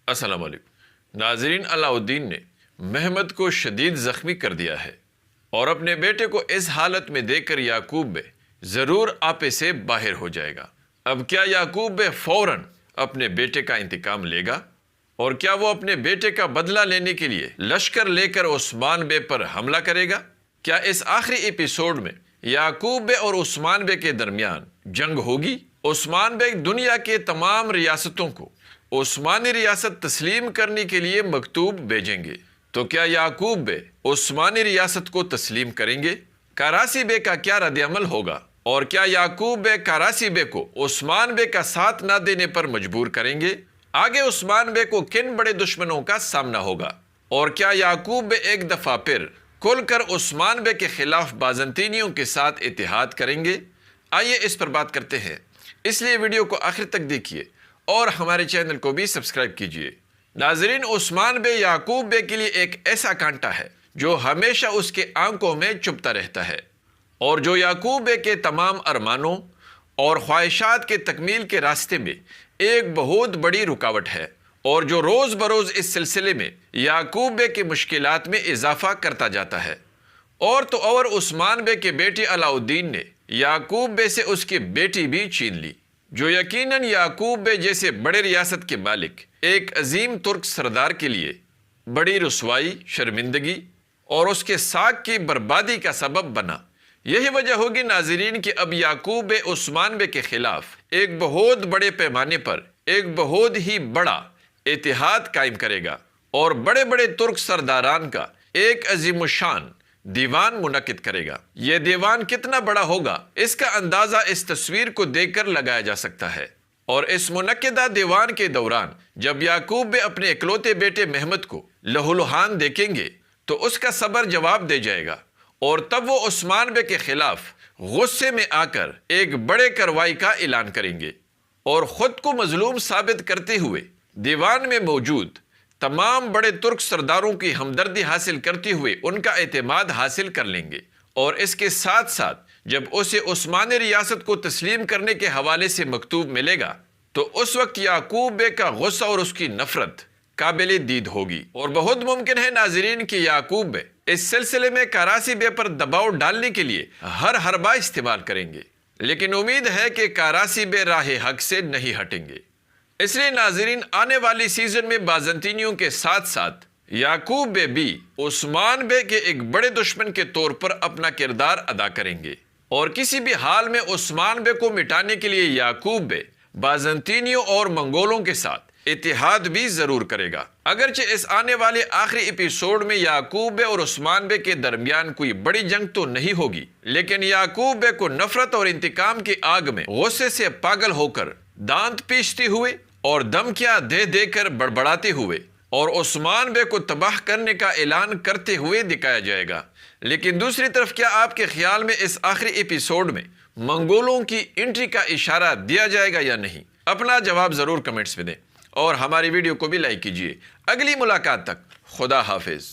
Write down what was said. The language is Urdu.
السلام علیکم ناظرین، علاء الدین نے محمد کو شدید زخمی کر دیا ہے اور اپنے بیٹے کو اس حالت میں دیکھ کر یعقوب بے ضرور آپے سے باہر ہو جائے گا۔ اب کیا یعقوب بے فوراً اپنے بیٹے کا انتقام لے گا اور کیا وہ اپنے بیٹے کا بدلہ لینے کے لیے لشکر لے کر عثمان بے پر حملہ کرے گا؟ کیا اس آخری ایپیسوڈ میں یعقوب بے اور عثمان بے کے درمیان جنگ ہوگی؟ عثمان بے دنیا کے تمام ریاستوں کو عثمانی ریاست تسلیم کرنے کے لیے مکتوب بھیجیں گے، تو کیا یعقوب بے عثمانی ریاست کو تسلیم کریں گے؟ کاراسی بے کا کیا رد عمل ہوگا اور کیا یعقوب بے کاراسی بے کو عثمان بے کا ساتھ نہ دینے پر مجبور کریں گے؟ آگے عثمان بے کو کن بڑے دشمنوں کا سامنا ہوگا اور کیا یعقوب بے ایک دفعہ پھر کھل کر عثمان بے کے خلاف بازنطینیوں کے ساتھ اتحاد کریں گے؟ آئیے اس پر بات کرتے ہیں، اس لیے ویڈیو کو آخر تک دیکھیے اور ہمارے چینل کو بھی سبسکرائب کیجیے۔ ناظرین، عثمان بے یعقوب بے کے لیے ایک ایسا کانٹا ہے جو ہمیشہ اس کے آنکھوں میں چبھتا رہتا ہے اور جو یعقوب بے کے تمام ارمانوں اور خواہشات کے تکمیل کے راستے میں ایک بہت بڑی رکاوٹ ہے اور جو روز بروز اس سلسلے میں یعقوب بے کی مشکلات میں اضافہ کرتا جاتا ہے۔ اور تو اور عثمان بے کے بیٹے علاء الدین نے یعقوب بے سے اس کی بیٹی بھی چھین لی، جو یقیناً یعقوب بے جیسے بڑے ریاست کے مالک ایک عظیم ترک سردار کے لیے بڑی رسوائی، شرمندگی اور اس کے ساکھ کی بربادی کا سبب بنا۔ یہی وجہ ہوگی ناظرین کہ اب یعقوب بے عثمان بے کے خلاف ایک بہت بڑے پیمانے پر ایک بہت ہی بڑا اتحاد قائم کرے گا اور بڑے بڑے ترک سرداران کا ایک عظیم الشان دیوان منعقد کرے گا۔ یہ دیوان کتنا بڑا ہوگا اس کا اندازہ اس تصویر کو دیکھ کر لگایا جا سکتا ہے، اور اس منعقدہ دیوان کے دوران جب یعقوب بے اپنے اکلوتے بیٹے محمد کو لہولہان دیکھیں گے تو اس کا صبر جواب دے جائے گا اور تب وہ عثمان بے کے خلاف غصے میں آ کر ایک بڑے کارروائی کا اعلان کریں گے اور خود کو مظلوم ثابت کرتے ہوئے دیوان میں موجود تمام بڑے ترک سرداروں کی ہمدردی حاصل کرتے ہوئے ان کا اعتماد حاصل کر لیں گے۔ اور اس کے ساتھ ساتھ جب اسے عثمانی ریاست کو تسلیم کرنے کے حوالے سے مکتوب ملے گا تو اس وقت یعقوب بے کا غصہ اور اس کی نفرت قابل دید ہوگی، اور بہت ممکن ہے ناظرین کہ یعقوب بے اس سلسلے میں کاراسی بے پر دباؤ ڈالنے کے لیے ہر حربہ استعمال کریں گے، لیکن امید ہے کہ کاراسی بے راہ حق سے نہیں ہٹیں گے۔ اس لیے ناظرین، آنے والی سیزن میں بازنطینیوں کے ساتھ ساتھ یعقوب بے بھی عثمان بے کے ایک بڑے دشمن کے طور پر اپنا کردار ادا کریں گے، اور کسی بھی حال میں عثمان بے کو مٹانے کے لیے یعقوب بے بازنطینیوں اور منگولوں کے ساتھ اتحاد بھی ضرور کرے گا۔ اگرچہ اس آنے والے آخری ایپیسوڈ میں یعقوب بے اور عثمان بے کے درمیان کوئی بڑی جنگ تو نہیں ہوگی، لیکن یعقوب بے کو نفرت اور انتقام کی آگ میں غصے سے پاگل ہو کر دانت پیستے ہوئے اور دھمکیاں دے دے کر بڑبڑاتے ہوئے اور عثمان بے کو تباہ کرنے کا اعلان کرتے ہوئے دکھایا جائے گا۔ لیکن دوسری طرف کیا آپ کے خیال میں اس آخری ایپیسوڈ میں منگولوں کی انٹری کا اشارہ دیا جائے گا یا نہیں؟ اپنا جواب ضرور کمنٹس میں دیں اور ہماری ویڈیو کو بھی لائک کیجیے۔ اگلی ملاقات تک خدا حافظ۔